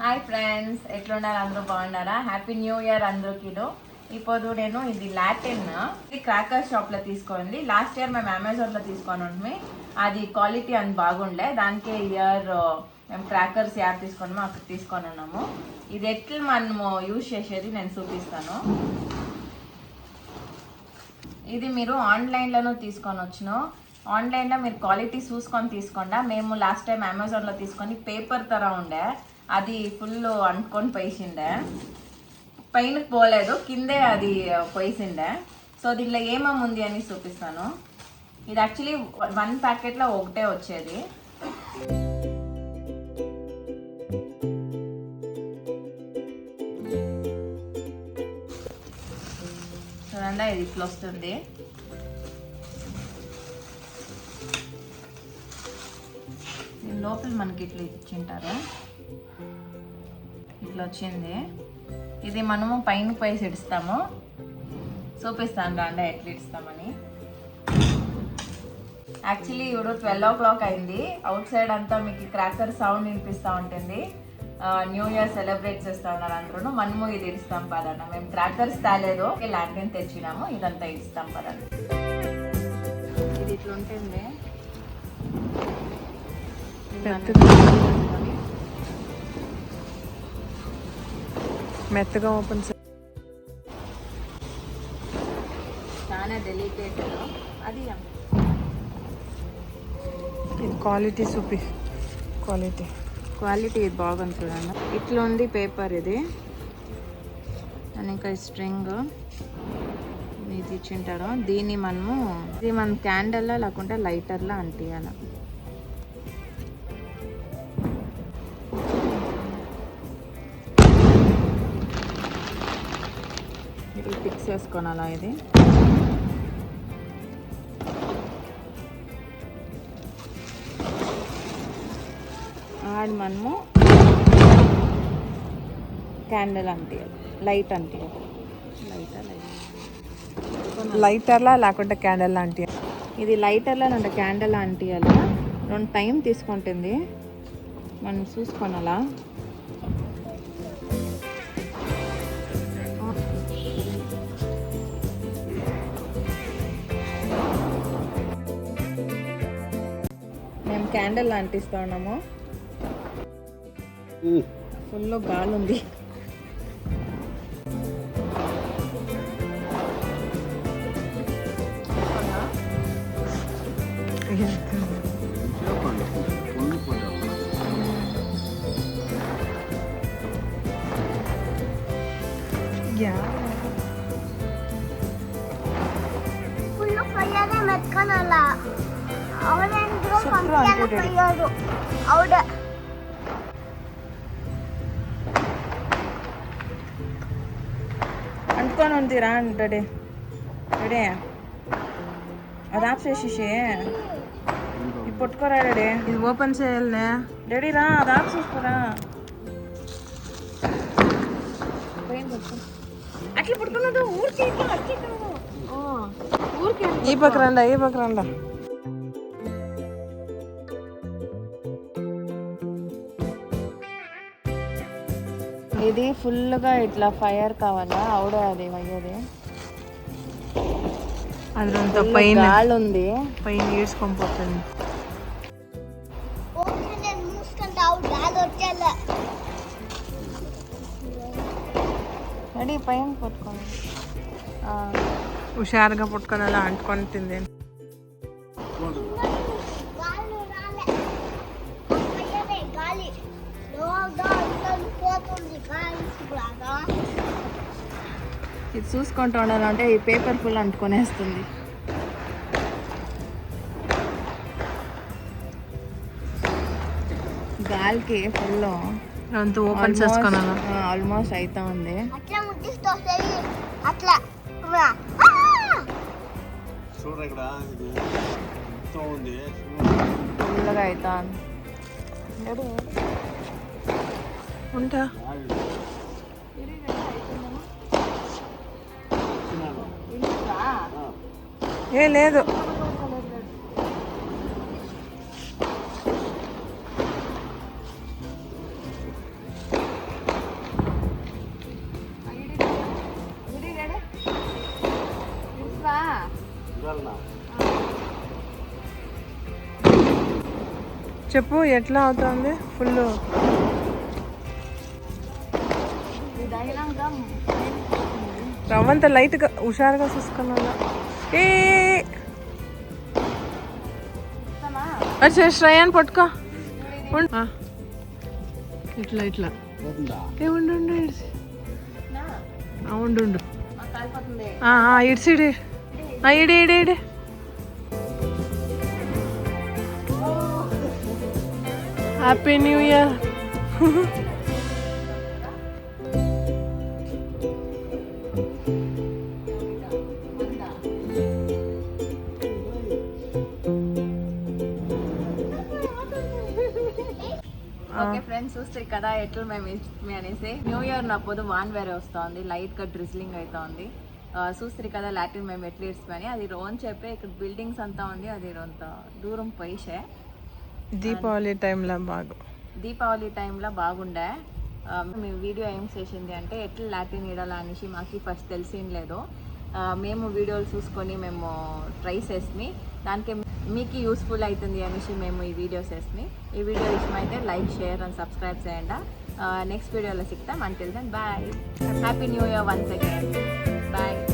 Hi friends, ఎట్లున్నారు? అందరూ బాగున్నారా? హ్యాపీ న్యూ ఇయర్ అందరికీను. ఇప్పుడు నేను ఇది లాటిన్ ఇది క్రాకర్ షాప్లో తీసుకోండి. లాస్ట్ ఇయర్ మేము అమెజాన్లో తీసుకొని ఉంటే అది క్వాలిటీ అంత బాగుండే, దానికే ఇయర్ మేము క్రాకర్స్ యాడ్ తీసుకున్నాము, అక్కడ తీసుకొని ఉన్నాము. ఇది ఎట్లా మనము యూజ్ చేసేది నేను చూపిస్తాను. ఇది మీరు ఆన్లైన్లోనూ తీసుకొని వచ్చును. ఆన్లైన్లో మీరు క్వాలిటీ చూసుకొని తీసుకోండి. మేము లాస్ట్ టైం అమెజాన్లో తీసుకొని పేపర్ తర ఉండే, అది ఫుల్ అంటుకొని పోయిసిండే, పైనకి పోలేదు, కిందే అది పోయిసిండే. సో దీంట్లో ఏమేమి ఉంది అని చూపిస్తాను. ఇది యాక్చువల్లీ 1 ప్యాకెట్లో ఒకటే వచ్చేది. చూడండి, ఇది ఇట్లా వస్తుంది. దీని లోపల మనకి ఇట్లా ఇచ్చింటారు, ఇట్లా వచ్చింది. ఇది మనము పైన పైసి ఇస్తాము. చూపిస్తాను రండి ఎట్లా ఇస్తామని. యాక్చువల్లీ ఇప్పుడు 12 o'clock అయింది. అవుట్ సైడ్ అంతా మీకు క్రాకర్ సౌండ్ వినిపిస్తూ ఉంటుంది. న్యూ ఇయర్ సెలబ్రేట్ చేస్తూ ఉన్నారు అందరూ. మనము ఇది ఇస్తాం పదన్న. మేము క్రాకర్స్ తేలేదు, ల్యాంటిన్ తెచ్చినాము. ఇదంతా ఇస్తాం పదన్న. ఇది ఇట్లా ఉంటుంది. మెత్తగా ఓపెన్ చాలా డెలికేట్. అది ఇది క్వాలిటీ చూపి. క్వాలిటీ ఇది బాగుంది చూడండి. ఇట్లా ఉంది పేపర్ ఇది. అండ్ ఇంకా స్ట్రింగ్ ఇది ఇచ్చింటారు. దీన్ని మనము ఇది మనం క్యాండల్లా లేకుంటే లైటర్లా అంటియాల. ఇది ఫిక్స్ చేసుకోనాలా. ఇది ఆడ మనము క్యాండిల్ అంటియాలి, లైట్ అంటియాలి. లైటర్లా లేకుంటే క్యాండిల్ అంటియాలి. ఇది లైటర్లా అంటే క్యాండిల్ అంటియాలి. 2 టైం తీసుకుంటుంది, మనం చూసుకోనాలా. మేము క్యాండిల్ అంటిస్తూ ఉన్నాము. ఫుల్ గాలి ఉంది. అంటుకొని ఉందిరా డాడీ. డాడీ అది ఆఫ్ చేసేసి ఇది పట్టుకోరా డాడీ. ఇది ఓపెన్ చేయాలనే. డాడీ రా, అది ఆఫ్ చేసుకోరా. అట్లా పట్టుకున్నాడు ఊరికే. ఊరికే ఈ పక్క రండా. ఇది ఫుల్గా ఇట్లా ఫైర్ కావాలా. అవుడే అది అయ్యేది. అందులో పైన గాలి ఉంది, పైన ఈడ్చుకొని పోతుంది. రెడీ పైన పట్టుకోండి. హుషారుగా పట్టుకొని అలా అంటుకొని తింది. ఇది చూసుకుంటూ ఉండాలంటే ఈ పేపర్ ఫుల్ అంటుకొనేస్తుంది. గాలికి ఫుల్ అంత ఓపెన్ చేసుకోనాలా. ఆల్మోస్ట్ అవుతా ఉంది. ఫుల్గా అవుతా ఉంది. ఉంటా ఏ లేదు. చెప్పు ఎట్లా అవుతుంది ఫుల్ రవ్వంత లైట్గా హుషారుగా చూసుకున్నా ఏ అచ్చా శ్రేయాన్ పట్టుకో ఇట్లా ఇట్లా ఏ ఉండు ఉండు ఇడిసిడి ఇడి ఇడి ఇడి happy new year okay friends చూస్తారు కదా ఎట్లా మేము ఇష్టమే అనేసి న్యూ ఇయర్ నా పొద్దు వాన్ వేరే వస్తుంది లైట్గా డ్రిజ్లింగ్ అవుతుంది చూస్తారు కదా లాటిన్ మేము ఎట్లా ఇష్టమని అది రోన్ చెప్పే ఇక్కడ బిల్డింగ్స్ అంతా ఉంది అది అంత దూరం పైసే దీపావళి టైంలో బాగుండే మేము వీడియో ఏం చేసింది అంటే ఎట్లా లాటిన్ ఇడాలా అనేసి మాకు ఫస్ట్ తెలిసింది మేము వీడియోలు చూసుకొని మేము ట్రై చేసి దానికి మీకు యూస్ఫుల్ అవుతుంది అనేసి మేము ఈ వీడియోస్ వేసి ఈ వీడియో ఇష్టమైతే లైక్ షేర్ అండ్ సబ్స్క్రైబ్ చేయండి నెక్స్ట్ వీడియోలో సిక్తాం until then bye happy new year once again bye